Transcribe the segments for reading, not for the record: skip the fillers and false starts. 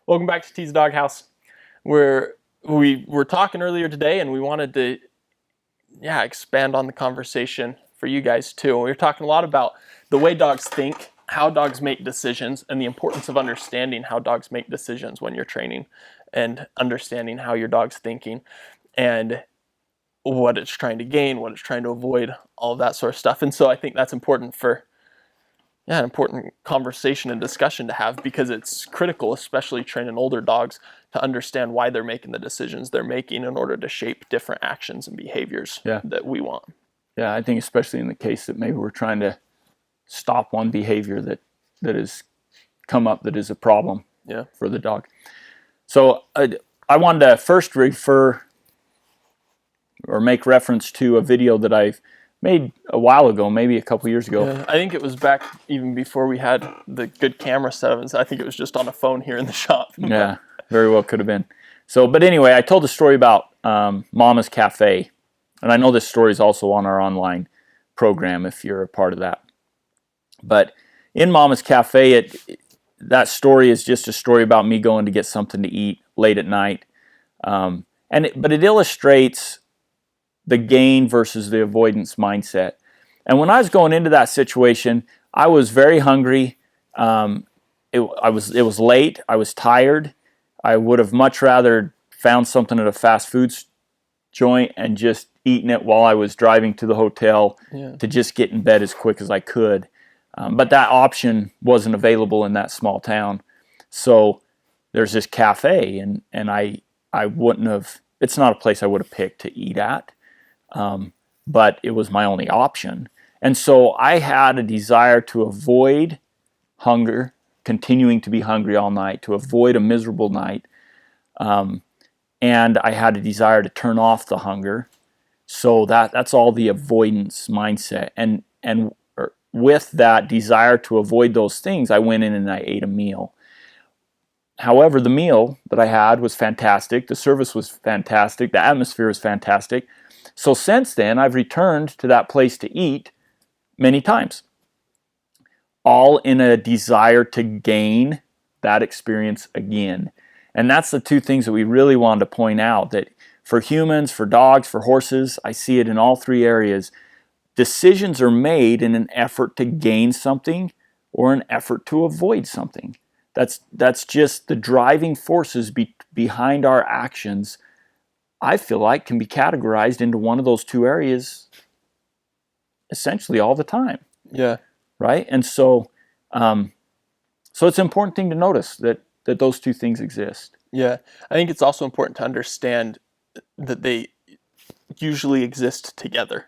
Welcome back to T's Doghouse. We were talking earlier today, and we wanted to, expand on the conversation for you guys too. We were talking a lot about the way dogs think, how dogs make decisions, and the importance of understanding how dogs make decisions when you're training, and understanding how your dog's thinking, and what it's trying to gain, what it's trying to avoid, all of that sort of stuff. And so I think that's important for an important conversation and discussion to have, because it's critical, especially training older dogs, to understand why they're making the decisions they're making in order to shape different actions and behaviors that we want. Yeah, I think especially in the case that maybe we're trying to stop one behavior that has come up that is a problem for the dog. So I wanted to first refer or make reference to a video that I've made a while ago, maybe a couple years ago. Yeah, I think it was back even before we had the good camera setups. I think it was just on a phone here in the shop. Yeah, very well could have been. So, but anyway, I told a story about Mama's Cafe, and I know this story is also on our online program if you're a part of that. But in Mama's Cafe, that story is just a story about me going to get something to eat late at night, but it illustrates the gain versus the avoidance mindset. And when I was going into that situation, I was very hungry. It was late. I was tired. I would have much rather found something at a fast food joint and just eaten it while I was driving to the hotel to just get in bed as quick as I could. But that option wasn't available in that small town. So there's this cafe, and I wouldn't have, it's not a place I would have picked to eat at. But it was my only option. And so I had a desire to avoid hunger, continuing to be hungry all night, to avoid a miserable night. And I had a desire to turn off the hunger. So that's all the avoidance mindset. And with that desire to avoid those things, I went in and I ate a meal. However, the meal that I had was fantastic. The service was fantastic. The atmosphere was fantastic. So since then, I've returned to that place to eat many times, all in a desire to gain that experience again. And that's the two things that we really wanted to point out, that for humans, for dogs, for horses, I see it in all three areas. Decisions are made in an effort to gain something or an effort to avoid something. That's just the driving forces behind our actions. I feel like can be categorized into one of those two areas essentially all the time. Yeah. Right? And so it's an important thing to notice that those two things exist. Yeah. I think it's also important to understand that they usually exist together,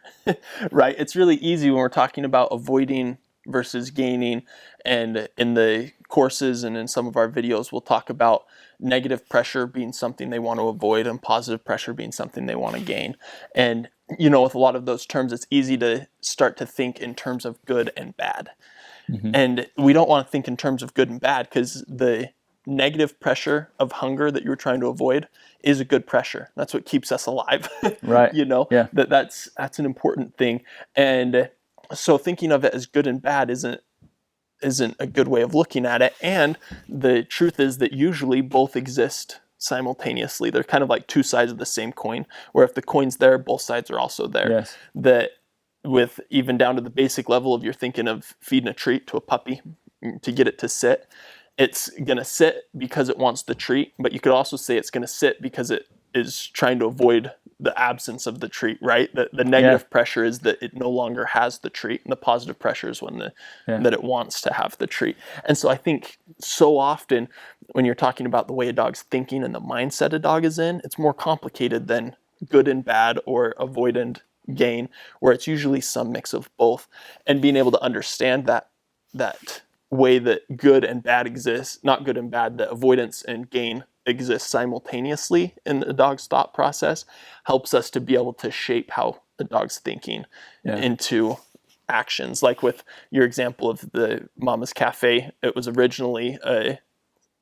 right? It's really easy when we're talking about avoiding versus gaining, and in the courses and in some of our videos we'll talk about negative pressure being something they want to avoid and positive pressure being something they want to gain. And with a lot of those terms, it's easy to start to think in terms of good and bad. Mm-hmm. And we don't want to think in terms of good and bad, because the negative pressure of hunger that you're trying to avoid is a good pressure. That's what keeps us alive. Right. Yeah. That's an important thing. And so thinking of it as good and bad isn't a good way of looking at it. And the truth is that usually both exist simultaneously. They're kind of like two sides of the same coin, where if the coin's there, both sides are also there. Yes. That with even down to the basic level of you're thinking of feeding a treat to a puppy to get it to sit, it's going to sit because it wants the treat, but you could also say it's going to sit because it is trying to avoid the absence of the treat, right? The negative pressure is that it no longer has the treat, and the positive pressure is when that it wants to have the treat. And so I think so often when you're talking about the way a dog's thinking and the mindset a dog is in, it's more complicated than good and bad or avoid and gain, where it's usually some mix of both. And being able to understand that way that good and bad exists, not good and bad, that avoidance and gain exist simultaneously in the dog's thought process, helps us to be able to shape how the dog's thinking into actions. Like with your example of the Mama's Cafe, it was originally a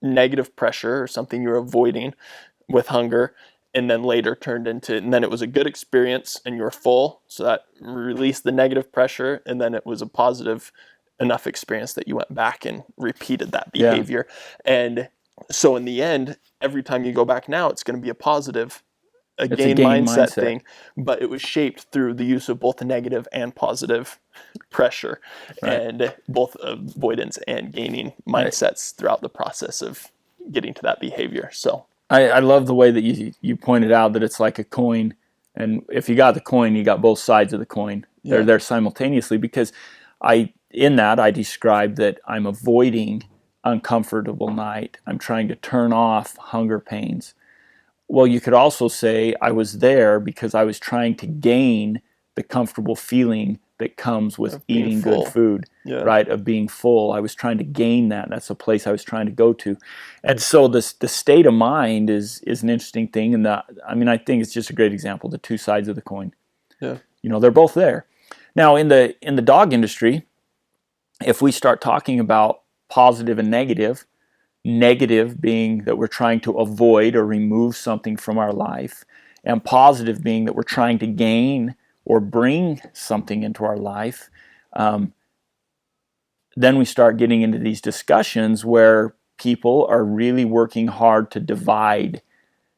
negative pressure or something you're avoiding with hunger, and then later turned into, and then it was a good experience and you were full, so that released the negative pressure, and then it was a positive enough experience that you went back and repeated that behavior. And So in the end, every time you go back now, it's going to be a It's a gain gain mindset mindset. thing, but it was shaped through the use of both negative and positive pressure Right. and both avoidance and gaining Right. mindsets throughout the process of getting to that behavior. So, I love the way that you pointed out that it's like a coin, and if you got the coin, you got both sides of the coin. They're yeah, there simultaneously because I described that I'm avoiding uncomfortable night. I'm trying to turn off hunger pains. Well, you could also say I was there because I was trying to gain the comfortable feeling that comes with of being eating good full. food, Yeah. right? Of being full. I was trying to gain that. That's a place I was trying to go to. And so the state of mind is an interesting thing. And I think it's just a great example, the two sides of the coin. Yeah. They're both there. Now in the dog industry, if we start talking about positive and negative being that we're trying to avoid or remove something from our life, and positive being that we're trying to gain or bring something into our life, um, then we start getting into these discussions where people are really working hard to divide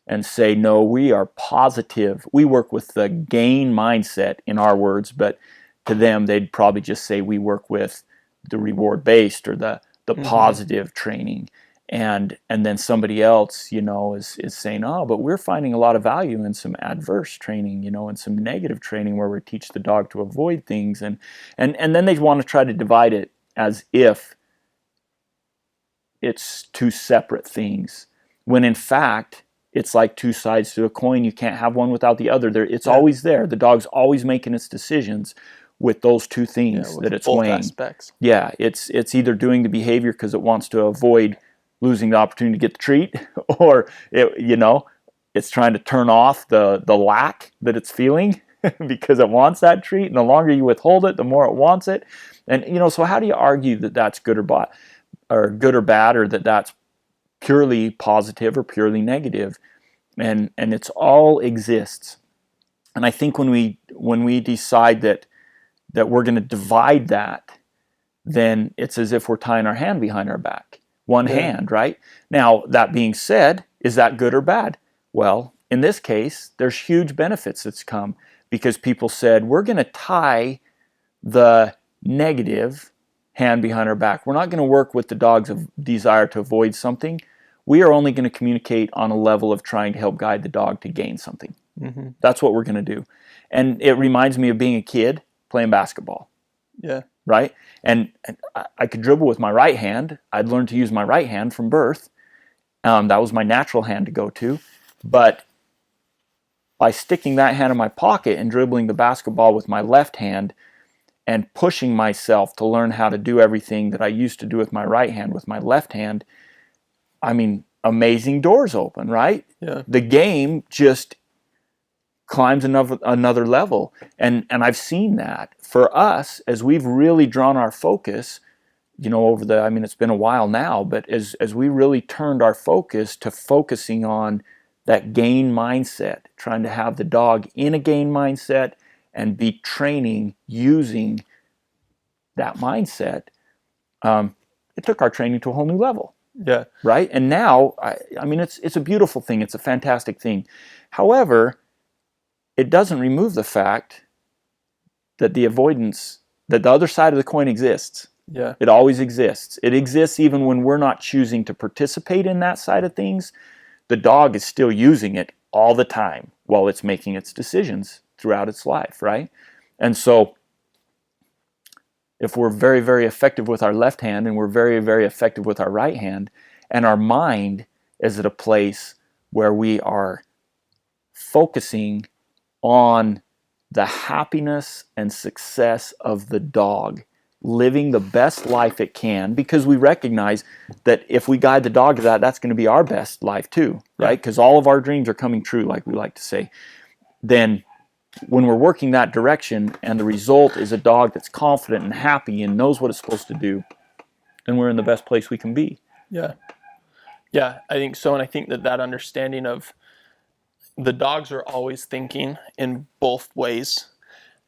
and say, no, we are positive. We work with the gain mindset in our words, but to them, they'd probably just say we work with the reward based or the Mm-hmm. positive training. And then somebody else, is saying, oh, but we're finding a lot of value in some adverse training, and some negative training where we teach the dog to avoid things. And then they want to try to divide it as if it's two separate things, when in fact it's like two sides to a coin. You can't have one without the other. It's Yeah. always there. The dog's always making its decisions with those two Yeah. things that With it's both weighing. aspects. Yeah, it's either doing the behavior because it wants to avoid losing the opportunity to get the treat, or it's trying to turn off the lack that it's feeling because it wants that treat. And the longer you withhold it, the more it wants it. And so how do you argue that that's good or bad, or that that's purely positive or purely negative? And it's all exists. And I think when we decide that we're going to divide that, then it's as if we're tying our hand behind our back. One Yeah. hand, right? Now, that being said, is that good or bad? Well, in this case, there's huge benefits that's come because people said, we're going to tie the negative hand behind our back. We're not going to work with the dog's desire to avoid something. We are only going to communicate on a level of trying to help guide the dog to gain something. Mm-hmm. That's what we're going to do. And it reminds me of being a kid playing basketball. Yeah. Right? And I could dribble with my right hand. I'd learned to use my right hand from birth. That was my natural hand to go to. But by sticking that hand in my pocket and dribbling the basketball with my left hand and pushing myself to learn how to do everything that I used to do with my right hand with my left hand, amazing doors open, right? Yeah. The game just climbs another level. And I've seen that for us as we've really drawn our focus, it's been a while now, but as we really turned our focus to focusing on that gain mindset, trying to have the dog in a gain mindset and be training using that mindset, it took our training to a whole new level. Yeah. Right? And now, it's a beautiful thing. It's a fantastic thing. However, it doesn't remove the fact that that the other side of the coin exists. Yeah. It always exists. It exists even when we're not choosing to participate in that side of things. The dog is still using it all the time while it's making its decisions throughout its life, right? And so if we're very, very effective with our left hand and we're very, very effective with our right hand, and our mind is at a place where we are focusing on the happiness and success of the dog, living the best life it can, because we recognize that if we guide the dog to that, that's going to be our best life too, right? Because all of our dreams are coming true, like we like to say. Then when we're working that direction and the result is a dog that's confident and happy and knows what it's supposed to do, then we're in the best place we can be. Yeah. Yeah, I think so. And I think that understanding of the dogs are always thinking in both ways.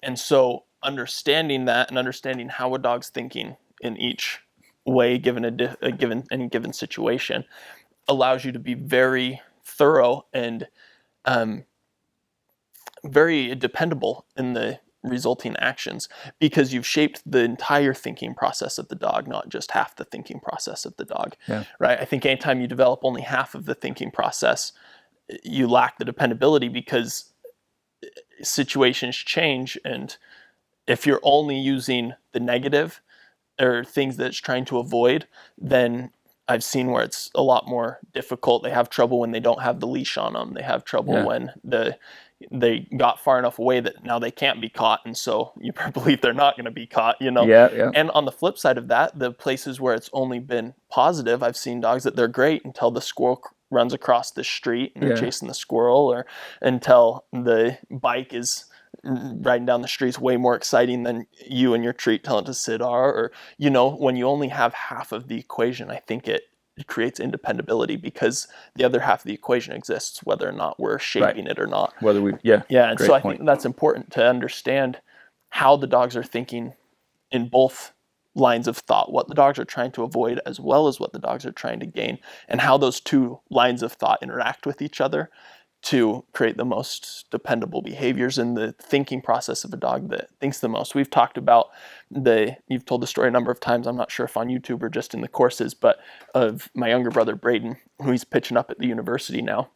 And so understanding that and understanding how a dog's thinking in each way, given any given situation, allows you to be very thorough and very dependable in the resulting actions, because you've shaped the entire thinking process of the dog, not just half the thinking process of the dog. Yeah. Right? I think anytime you develop only half of the thinking process, you lack the dependability, because situations change, and if you're only using the negative or things that it's trying to avoid, then I've seen where it's a lot more difficult. They have trouble when they don't have the leash on them. They have trouble when they got far enough away that now they can't be caught, and so you better believe they're not going to be caught, Yeah. And on the flip side of that, the places where it's only been positive, I've seen dogs that they're great until the squirrel runs across the street and they're chasing the squirrel, or until the bike is riding down the street's way more exciting than you and your treat telling it to sit are, or when you only have half of the equation, I think it creates independability, because the other half of the equation exists whether or not we're shaping it or not. And so I think that's important to understand how the dogs are thinking in both lines of thought, what the dogs are trying to avoid as well as what the dogs are trying to gain, and how those two lines of thought interact with each other to create the most dependable behaviors in the thinking process of a dog that thinks the most. We've talked about you've told the story a number of times, I'm not sure if on YouTube or just in the courses, but of my younger brother, Braden, who he's pitching up at the university now,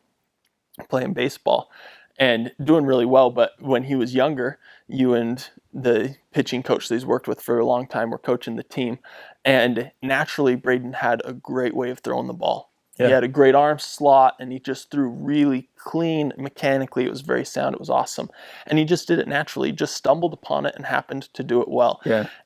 playing baseball and doing really well. But when he was younger, you and the pitching coach that he's worked with for a long time were coaching the team. And naturally, Braden had a great way of throwing the ball. He had a great arm slot, and he just threw really clean mechanically. It was very sound. It was awesome. And he just did it naturally. He just stumbled upon it and happened to do it well.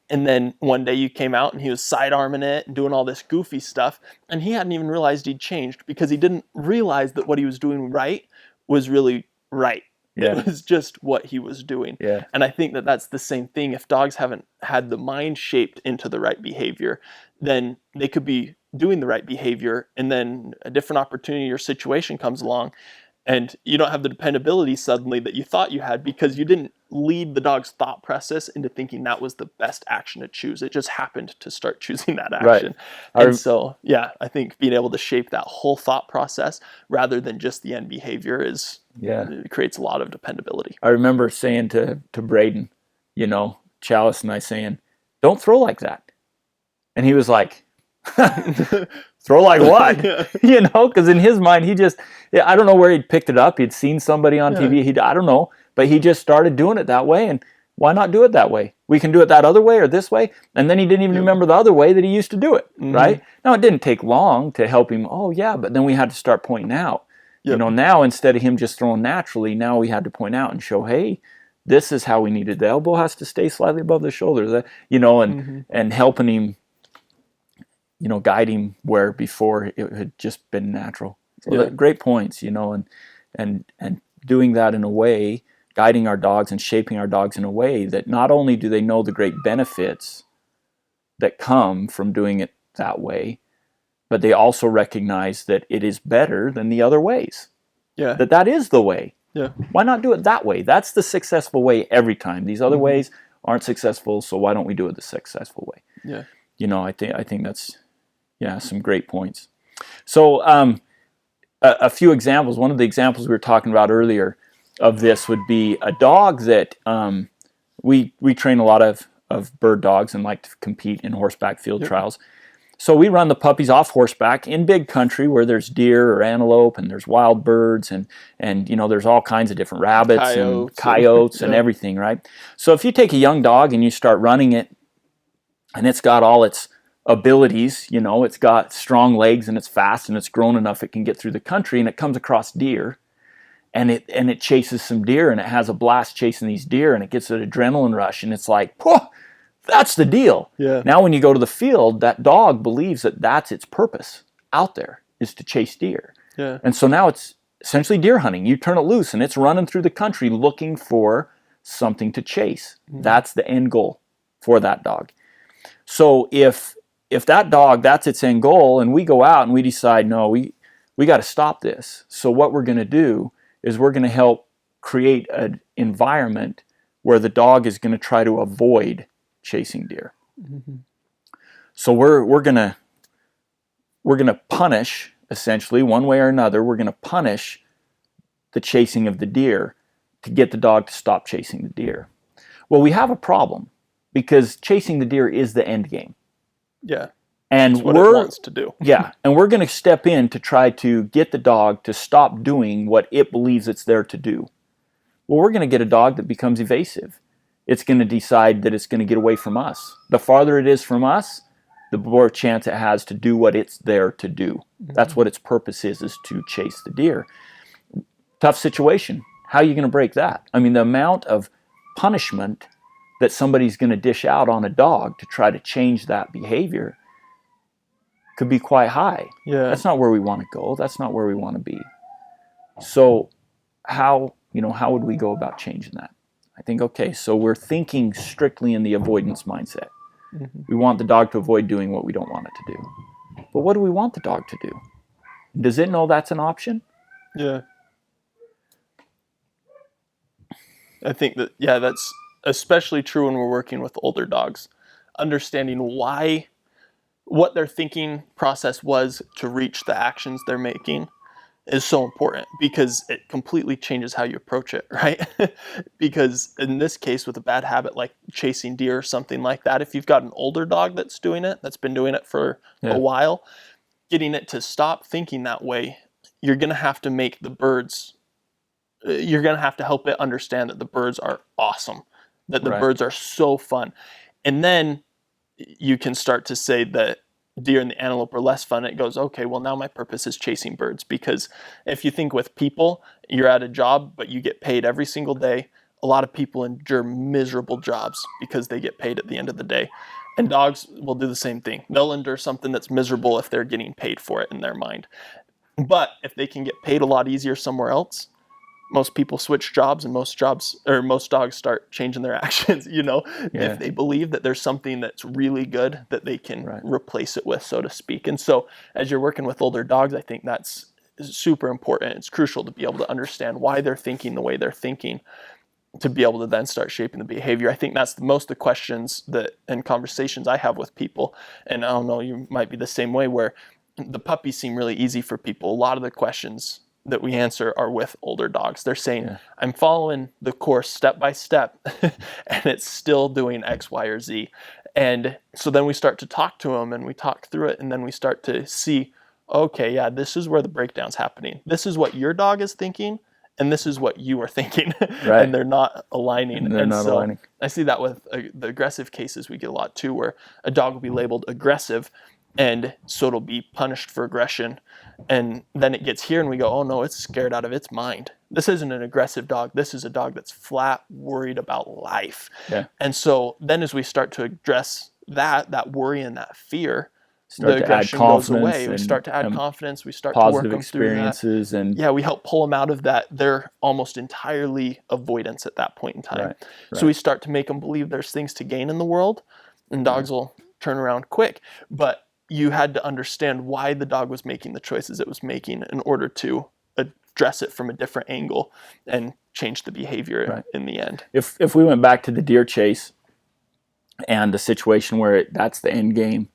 And then one day you came out and he was sidearming it and doing all this goofy stuff. And he hadn't even realized he'd changed, because he didn't realize that what he was doing right was really right. It was just what he was doing. And I think that that's the same thing. If dogs haven't had the mind shaped into the right behavior, then they could be doing the right behavior, and then a different opportunity or situation comes along, and you don't have the dependability suddenly that you thought you had, because you didn't lead the dog's thought process into thinking that was the best action to choose. It just happened to start choosing that action. And so, I think being able to shape that whole thought process rather than just the end behavior it creates a lot of dependability. I remember saying to Braden, Chalice and I saying, "Don't throw like that," and he was like, "Throw like what?" Because in his mind, he just, I don't know where he'd picked it up. He'd seen somebody on TV. I don't know, but he just started doing it that way. And why not do it that way? We can do it that other way or this way. And then he didn't even remember the other way that he used to do it. Right? Now, it didn't take long to help him. Oh yeah, but then we had to start pointing out. Now instead of him just throwing naturally, now we had to point out and show, hey, this is how we need it. The elbow has to stay slightly above the shoulder. And helping him. Guide him where before it had just been natural. So great points, and doing that in a way, guiding our dogs and shaping our dogs in a way that not only do they know the great benefits that come from doing it that way, but they also recognize that it is better than the other ways. That is the way. Why not do it that way? That's the successful way every time. These other ways aren't successful, so why don't we do it the successful way? I think that's some great points. So a few examples. One of the examples we were talking about earlier of this would be a dog that we train a lot of bird dogs and like to compete in horseback field trials. So we run the puppies off horseback in big country where there's deer or antelope and there's wild birds and there's all kinds of different rabbits and coyotes and everything, right? So if you take a young dog and you start running it and it's got all its abilities, it's got strong legs and it's fast and it's grown enough it can get through the country, and it comes across deer and it chases some deer and it has a blast chasing these deer and it gets an adrenaline rush and it's like, whoa, that's the deal. Now when you go to the field, that dog believes that that's its purpose out there, is to chase deer. And so now it's essentially deer hunting. You turn it loose and it's running through the country looking for something to chase. That's the end goal for that dog. So if that dog, that's its end goal, and we go out and we decide, no, we got to stop this. So what we're going to do is we're going to help create an environment where the dog is going to try to avoid chasing deer. So we're going to punish essentially, one way or another, we're going to punish the chasing of the deer to get the dog to stop chasing the deer. Well, we have a problem because chasing the deer is the end game. Yeah. And That's what it wants to do. Yeah, and we're going to step in to try to get the dog to stop doing what it believes it's there to do. Well, we're going to get a dog that becomes evasive. It's going to decide that it's going to get away from us. The farther it is from us, the more chance it has to do what it's there to do. That's what its purpose is to chase the deer. Tough situation. How are you going to break that? I mean, the amount of punishment that somebody's going to dish out on a dog to try to change that behavior could be quite high. Yeah. That's not where we want to go. That's not where we want to be. So how would we go about changing that? I think, okay, so we're thinking strictly in the avoidance mindset. We want the dog to avoid doing what we don't want it to do. But what do we want the dog to do? Does it know that's an option? Yeah. I think that, that's especially true when we're working with older dogs. Understanding what their thinking process was to reach the actions they're making is so important, because it completely changes how you approach it, right? Because in this case, with a bad habit like chasing deer or something like that, if you've got an older dog that's been doing it for a while, getting it to stop thinking that way, you're going to have to make the birds, you're going to have to help it understand that the birds are awesome, that the birds are so fun. And then you can start to say that deer and the antelope are less fun. It goes, okay, well, now my purpose is chasing birds. Because if you think with people, you're at a job, but you get paid every single day. A lot of people endure miserable jobs because they get paid at the end of the day. And dogs will do the same thing. They'll endure something that's miserable if they're getting paid for it in their mind. But if they can get paid a lot easier somewhere else, most people switch jobs, and most dogs start changing their actions, if they believe that there's something that's really good that they can replace it with, so to speak. And so as you're working with older dogs, I think that's super important. It's crucial to be able to understand why they're thinking the way they're thinking, to be able to then start shaping the behavior. I think that's most of the questions and conversations I have with people. And I don't know, you might be the same way, where the puppies seem really easy for people. A lot of the questions that we answer are with older dogs. They're saying, I'm following the course step by step and it's still doing X, Y, or Z. And so then we start to talk to them and we talk through it, and then we start to see, okay, yeah, this is where the breakdown's happening. This is what your dog is thinking, and this is what you are thinking. And they're not aligning. Aligning. I see that with the aggressive cases we get a lot too, where a dog will be labeled aggressive, and so it'll be punished for aggression. And then it gets here and we go, oh no, it's scared out of its mind. This isn't an aggressive dog. This is a dog that's flat worried about life. Yeah. And so then as we start to address that worry and that fear, the aggression goes away. We start to add confidence. We start to work them through that. And we help pull them out of that. They're almost entirely avoidance at that point in time. So we start to make them believe there's things to gain in the world, and dogs will turn around quick. But you had to understand why the dog was making the choices it was making in order to address it from a different angle and change the behavior in the end. If we went back to the deer chase and the situation where that's the end game,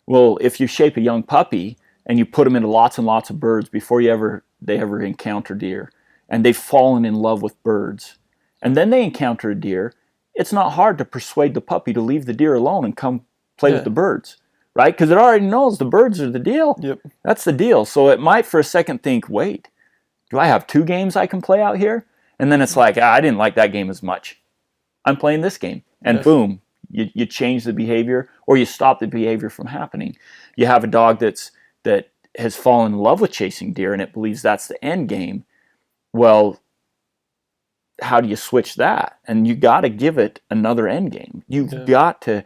well, if you shape a young puppy and you put them into lots and lots of birds before they ever encounter deer, and they've fallen in love with birds, and then they encounter a deer, it's not hard to persuade the puppy to leave the deer alone and come play with the birds. Right? Because it already knows the birds are the deal. Yep. That's the deal. So it might for a second think, wait, do I have two games I can play out here? And then it's like, I didn't like that game as much. I'm playing this game. And boom, you change the behavior, or you stop the behavior from happening. You have a dog that has fallen in love with chasing deer and it believes that's the end game. Well, how do you switch that? And you got to give it another end game. You've got to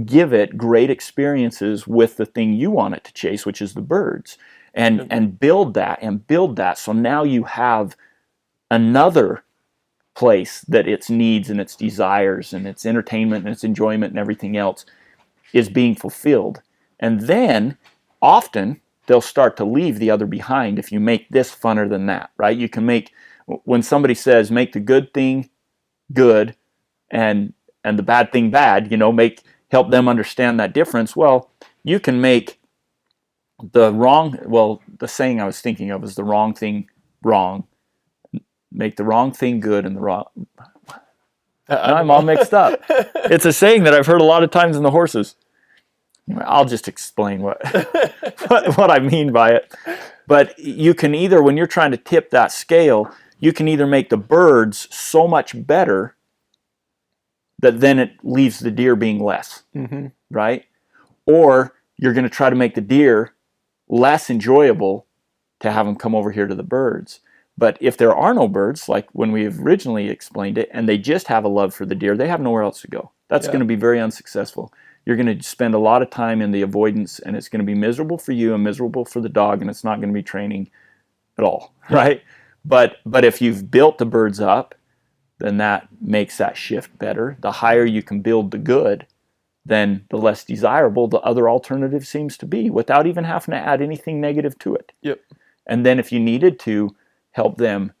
give it great experiences with the thing you want it to chase, which is the birds, and build that. So now you have another place that its needs and its desires and its entertainment and its enjoyment and everything else is being fulfilled. And then often they'll start to leave the other behind if you make this funner than that, right? You can make, when somebody says make the good thing good and the bad thing bad, help them understand that difference. Well, you can make the saying I was thinking of is the wrong thing wrong, make the wrong thing good, and the wrong. Now I'm all mixed up. It's a saying that I've heard a lot of times in the horses. I'll just explain what I mean by it. But you can either, when you're trying to tip that scale, you can either make the birds so much better that then it leaves the deer being less, right? Or you're going to try to make the deer less enjoyable to have them come over here to the birds. But if there are no birds, like when we originally explained it, and they just have a love for the deer, they have nowhere else to go. That's going to be very unsuccessful. You're going to spend a lot of time in the avoidance, and it's going to be miserable for you and miserable for the dog, and it's not going to be training at all, right? But if you've built the birds up, then that makes that shift better. The higher you can build the good, then the less desirable the other alternative seems to be, without even having to add anything negative to it. Yep. And then if you needed to help them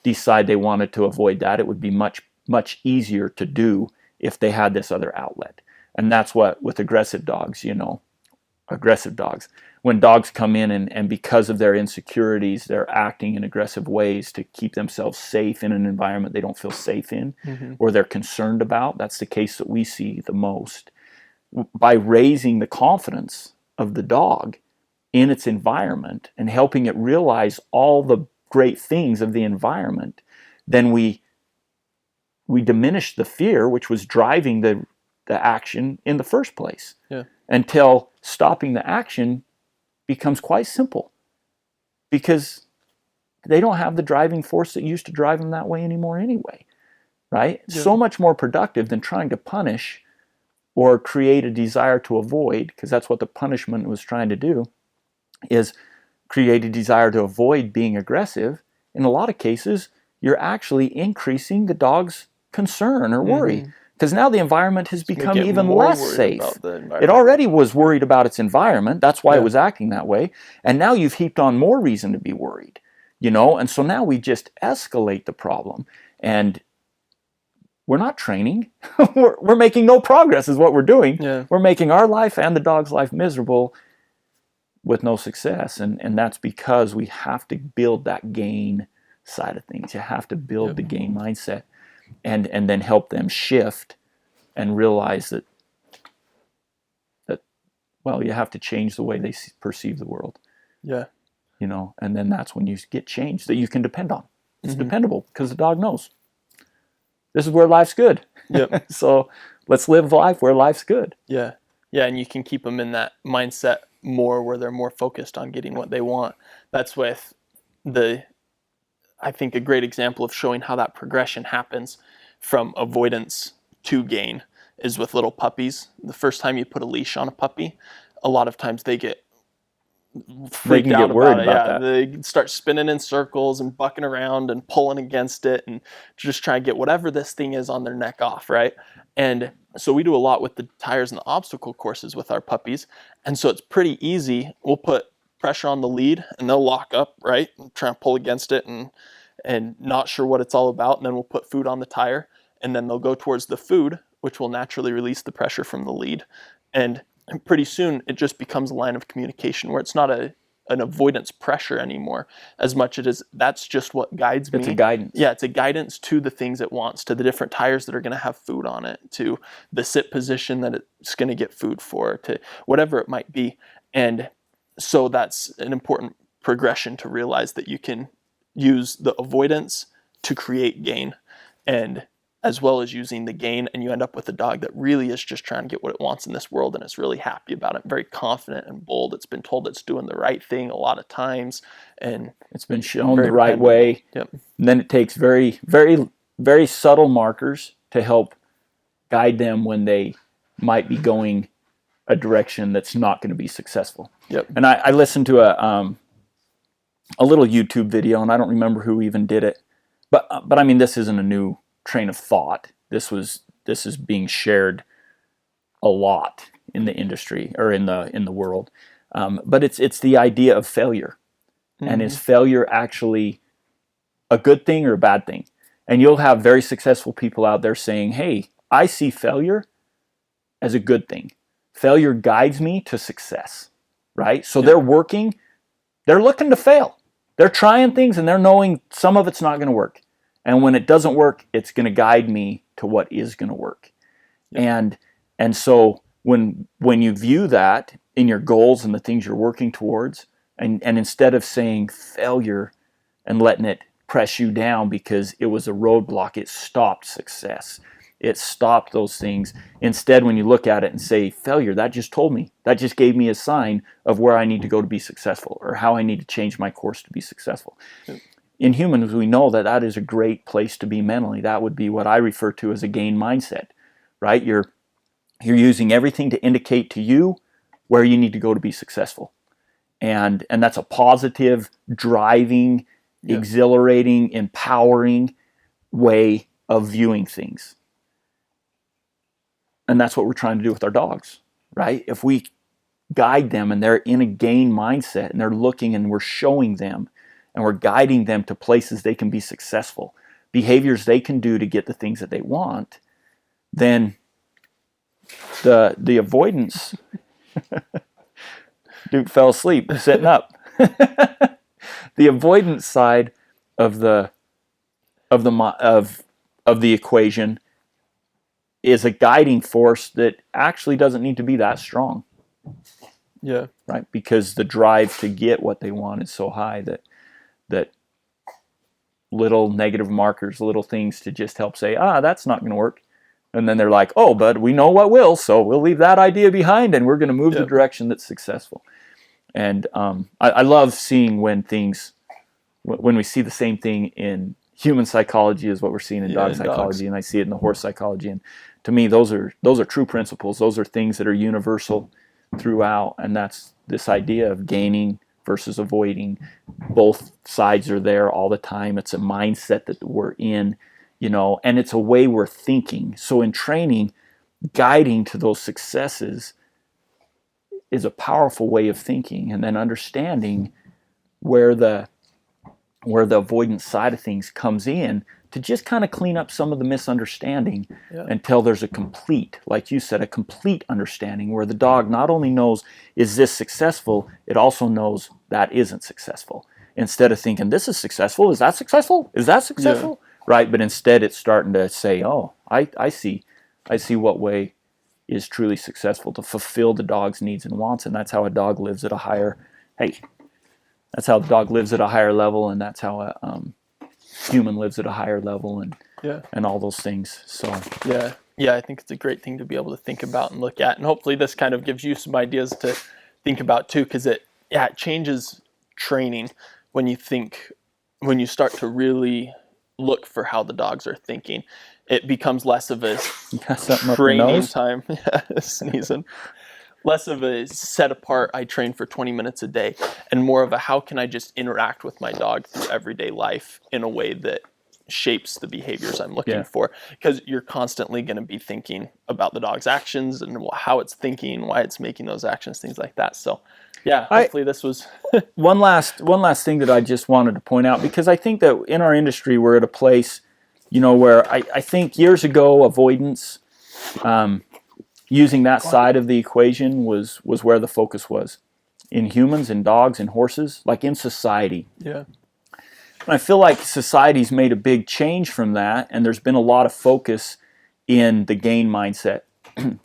decide they wanted to avoid that, it would be much, much easier to do if they had this other outlet. And that's what, with aggressive dogs, when dogs come in and because of their insecurities, they're acting in aggressive ways to keep themselves safe in an environment they don't feel safe in, or they're concerned about. That's the case that we see the most. By raising the confidence of the dog in its environment and helping it realize all the great things of the environment, then we diminish the fear which was driving the action in the first place, until stopping the action becomes quite simple, because they don't have the driving force that used to drive them that way anymore anyway, right? So much more productive than trying to punish or create a desire to avoid, because that's what the punishment was trying to do, is create a desire to avoid being aggressive. In a lot of cases, you're actually increasing the dog's concern or worry, because now the environment has become even less safe. It already was worried about its environment. That's why it was acting that way. And now you've heaped on more reason to be worried, and so now we just escalate the problem, and we're not training. we're making no progress is what we're doing. We're making our life and the dog's life miserable with no success. And that's because we have to build that gain side of things. You have to build the gain mindset, and then help them shift and realize that you have to change the way they perceive the world. And then that's when you get change that you can depend on. It's dependable because the dog knows this is where life's good. So let's live life where life's good. And you can keep them in that mindset more, where they're more focused on getting what they want. That's with I think a great example of showing how that progression happens from avoidance to gain is with little puppies. The first time you put a leash on a puppy, a lot of times they get freaked out about it. That. They start spinning in circles and bucking around and pulling against it and just try to get whatever this thing is on their neck off, right? And so we do a lot with the tires and the obstacle courses with our puppies. And so it's pretty easy. We'll put pressure on the lead and they'll lock up, right? And try and pull against it and not sure what it's all about. And then we'll put food on the tire and then they'll go towards the food, which will naturally release the pressure from the lead. And pretty soon it just becomes a line of communication where it's not an avoidance pressure anymore as much as that's just what guides me. It's a guidance. Yeah, it's a guidance to the things it wants, to the different tires that are going to have food on it, to the sit position that it's going to get food for, to whatever it might be. And so that's an important progression to realize that you can use the avoidance to create gain, and as well as using the gain, and you end up with a dog that really is just trying to get what it wants in this world, and it's really happy about it, very confident and bold. It's been told it's doing the right thing a lot of times, and it's been shown the right way. And then it takes very, very, very subtle markers to help guide them when they might be going a direction that's not going to be successful. And I listened to a little YouTube video, and I don't remember who even did it, but I mean, this isn't a new train of thought. This is being shared a lot in the industry or in the world, but it's the idea of failure. And is failure actually a good thing or a bad thing? And you'll have very successful people out there saying, hey, I see failure as a good thing. Failure guides me to success. right? So they're working, they're looking to fail. They're trying things and they're knowing some of it's not going to work. And when it doesn't work, it's going to guide me to what is going to work. And so when you view that in your goals and the things you're working towards, and instead of saying failure and letting it press you down because it was a roadblock, it stopped success. It stopped those things. Instead, when you look at it and say, failure, that just told me, that just gave me a sign of where I need to go to be successful or how I need to change my course to be successful. In humans, we know that that is a great place to be mentally. That would be what I refer to as a gain mindset, right? You're using everything to indicate to you where you need to go to be successful. And that's a positive, driving, exhilarating, empowering way of viewing things. And that's what we're trying to do with our dogs, right? If we guide them and they're in a gain mindset and they're looking and we're showing them and we're guiding them to places they can be successful, behaviors they can do to get the things that they want, then the avoidance Duke fell asleep sitting up. The avoidance side of the equation is a guiding force that actually doesn't need to be that strong. Yeah. Right? Because the drive to get what they want is so high that little negative markers, little things to just help say, that's not going to work. And then they're like, oh, but we know what will, so we'll leave that idea behind and we're going to move the direction that's successful. And I love seeing when we see the same thing in human psychology as what we're seeing in dog psychology, and I see it in the horse psychology. And to me, those are true principles. Those are things that are universal throughout, and that's this idea of gaining versus avoiding. Both sides are there all the time. It's a mindset that we're in, and it's a way we're thinking. So in training, guiding to those successes is a powerful way of thinking, and then understanding where the avoidance side of things comes in to just kind of clean up some of the misunderstanding until there's a complete, like you said, a complete understanding where the dog not only knows, is this successful, it also knows that isn't successful. Instead of thinking, this is successful, is that successful? Is that successful? Right? But instead it's starting to say, oh, I see what way is truly successful to fulfill the dog's needs and wants. And that's how a dog lives at a higher, that's how the dog lives at a higher level, and that's how a human lives at a higher level, and all those things. So I think it's a great thing to be able to think about and look at, and hopefully this kind of gives you some ideas to think about too, because it changes training when you start to really look for how the dogs are thinking. It becomes less of a training time. Sneezing. Less of a set apart, I train for 20 minutes a day, and more of a how can I just interact with my dog through everyday life in a way that shapes the behaviors I'm looking for. Because you're constantly going to be thinking about the dog's actions and how it's thinking, why it's making those actions, things like that. So hopefully this was one last thing that I just wanted to point out, because I think that in our industry we're at a place, where I think years ago avoidance, using that side of the equation was where the focus was. In humans, in dogs, in horses, like in society. Yeah. And I feel like society's made a big change from that, and there's been a lot of focus in the gain mindset,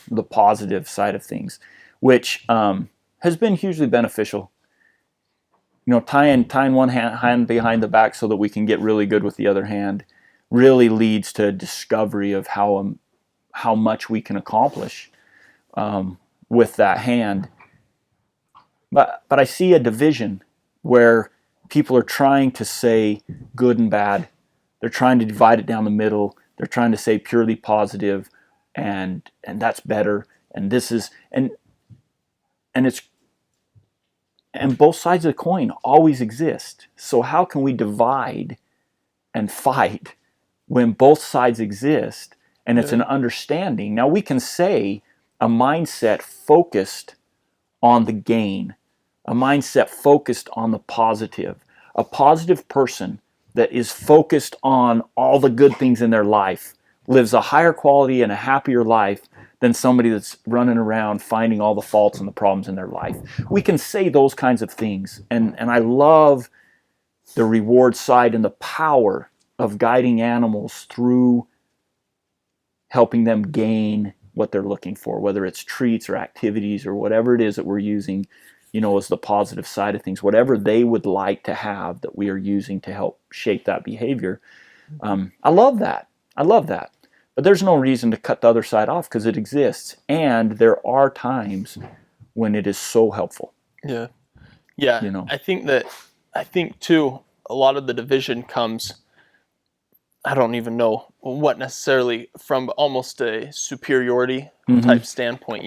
the positive side of things, which has been hugely beneficial. Tying one hand behind the back so that we can get really good with the other hand really leads to discovery of how much we can accomplish with that hand. But I see a division where people are trying to say good and bad. They're trying to divide it down the middle. They're trying to say purely positive, and that's better. And this is and both sides of the coin always exist. So how can we divide and fight when both sides exist? And it's an understanding. Now we can say a mindset focused on the gain, a mindset focused on the positive, a positive person that is focused on all the good things in their life lives a higher quality and a happier life than somebody that's running around finding all the faults and the problems in their life. We can say those kinds of things. And I love the reward side and the power of guiding animals through helping them gain what they're looking for, whether it's treats or activities or whatever it is that we're using, as the positive side of things, whatever they would like to have that we are using to help shape that behavior. I love that. But there's no reason to cut the other side off because it exists. And there are times when it is so helpful. Yeah. Yeah. I think too, a lot of the division comes, I don't even know what necessarily, from almost a superiority type standpoint,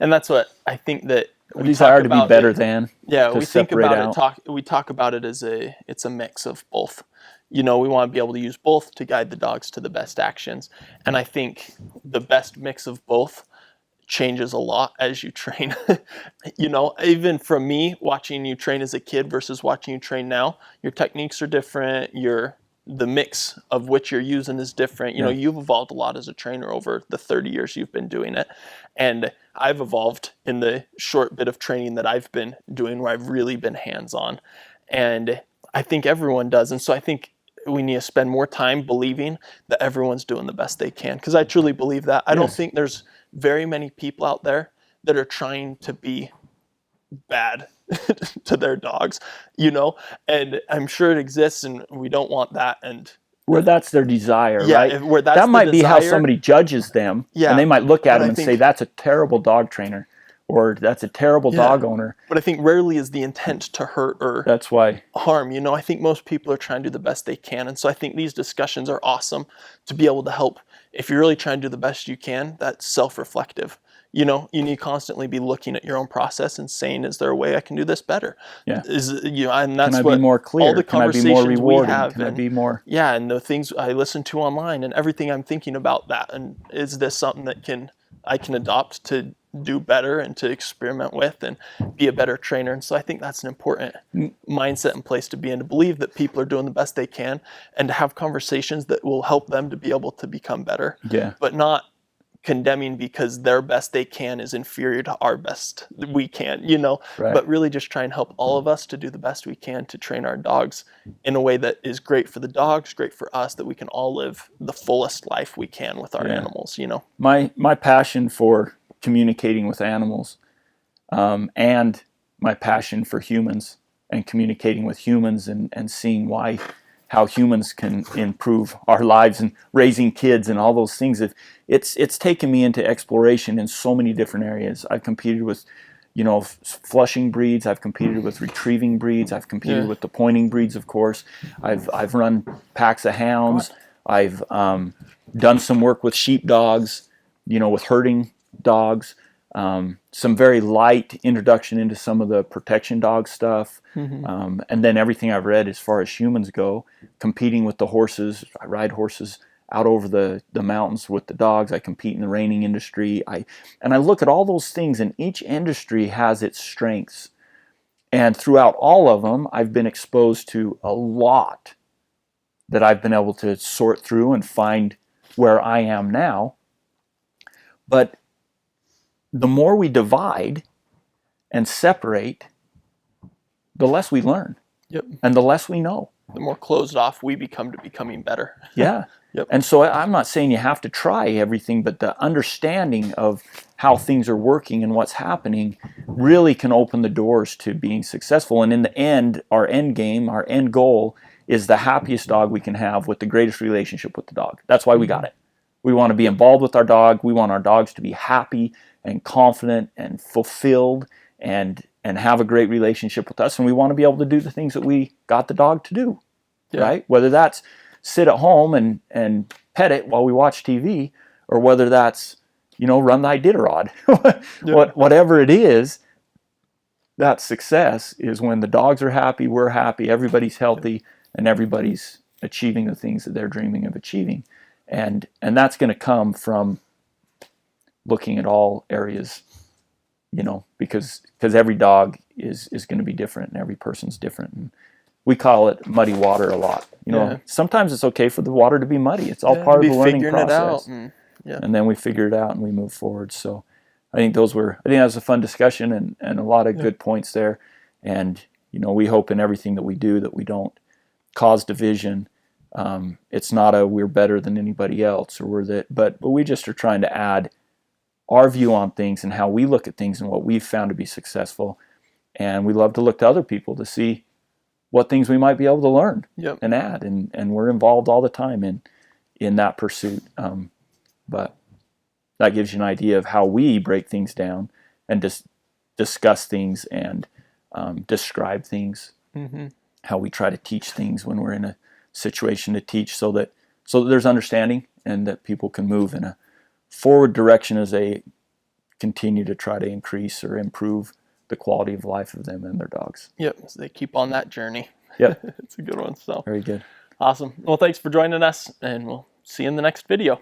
and that's what I think that we desire to be better than. Yeah, we think about it. We talk about it as it's a mix of both. We want to be able to use both to guide the dogs to the best actions, and I think the best mix of both changes a lot as you train. Even from me watching you train as a kid versus watching you train now, your techniques are different. The mix of which you're using is different. You've evolved a lot as a trainer over the 30 years you've been doing it. And I've evolved in the short bit of training that I've been doing where I've really been hands-on. And I think everyone does. And so I think we need to spend more time believing that everyone's doing the best they can. Because I truly believe that. I don't think there's very many people out there that are trying to be bad to their dogs, and I'm sure it exists, and we don't want that. And where that's their desire, right? Where that might be how somebody judges them, and they might look at them and say, that's a terrible dog trainer, or that's a terrible dog owner. But I think rarely is the intent to hurt or that's why harm. I think most people are trying to do the best they can, and so I think these discussions are awesome to be able to help. If you're really trying to do the best you can, that's self-reflective. You need to constantly be looking at your own process and saying, is there a way I can do this better? Yeah. And that's can I be more clear? All the conversations can I be more rewarding? We have. Can I be more? Yeah, and the things I listen to online and everything I'm thinking about that. And is this something that I can adopt to do better and to experiment with and be a better trainer? And so I think that's an important mindset in place to be in, to believe that people are doing the best they can and to have conversations that will help them to be able to become better. Yeah. But not condemning because their best they can is inferior to our best we can, right. But really just try and help all of us to do the best we can to train our dogs in a way that is great for the dogs, great for us, that we can all live the fullest life we can with our animals, My passion for communicating with animals and my passion for humans and communicating with humans and seeing how humans can improve our lives and raising kids and all those things. It's taken me into exploration in so many different areas. I've competed with, flushing breeds. I've competed with retrieving breeds. I've competed with the pointing breeds, of course. I've run packs of hounds. I've done some work with sheepdogs, with herding dogs. Some very light introduction into some of the protection dog stuff. And then everything I've read as far as humans go, competing with the horses. I ride horses out over the mountains with the dogs. I compete in the reining industry. I look at all those things, and each industry has its strengths. And throughout all of them, I've been exposed to a lot that I've been able to sort through and find where I am now. But the more we divide and separate, the less we learn. Yep. And the less we know. The more closed off we become to becoming better. Yeah. Yep. And so I'm not saying you have to try everything, but the understanding of how things are working and what's happening really can open the doors to being successful. And in the end, our end game, our end goal is the happiest dog we can have with the greatest relationship with the dog. That's why we got it. We want to be involved with our dog. We want our dogs to be happy and confident and fulfilled and have a great relationship with us. And we want to be able to do the things that we got the dog to do, right? Whether that's sit at home and pet it while we watch TV, or whether that's, run the Iditarod. Whatever it is, that success is when the dogs are happy, we're happy, everybody's healthy, and everybody's achieving the things that they're dreaming of achieving. And that's going to come from looking at all areas, because every dog is going to be different and every person's different. And we call it muddy water a lot. Sometimes it's okay for the water to be muddy. It's all part of the learning process. Yeah. And then we figured it out and we moved forward. So I think that was a fun discussion and a lot of good points there. And, we hope in everything that we do that we don't cause division. It's not we're better than anybody else but we just are trying to add our view on things and how we look at things and what we've found to be successful. And we love to look to other people to see what things we might be able to learn and add. And we're involved all the time in that pursuit. But that gives you an idea of how we break things down and just discuss things and describe things, how we try to teach things when we're in a situation to teach so that there's understanding and that people can move in a forward direction as they continue to try to increase or improve the quality of life of them and their dogs. Yep, so they keep on that journey. Yep. It's a good one. So very good. Awesome. Well, thanks for joining us, and we'll see you in the next video.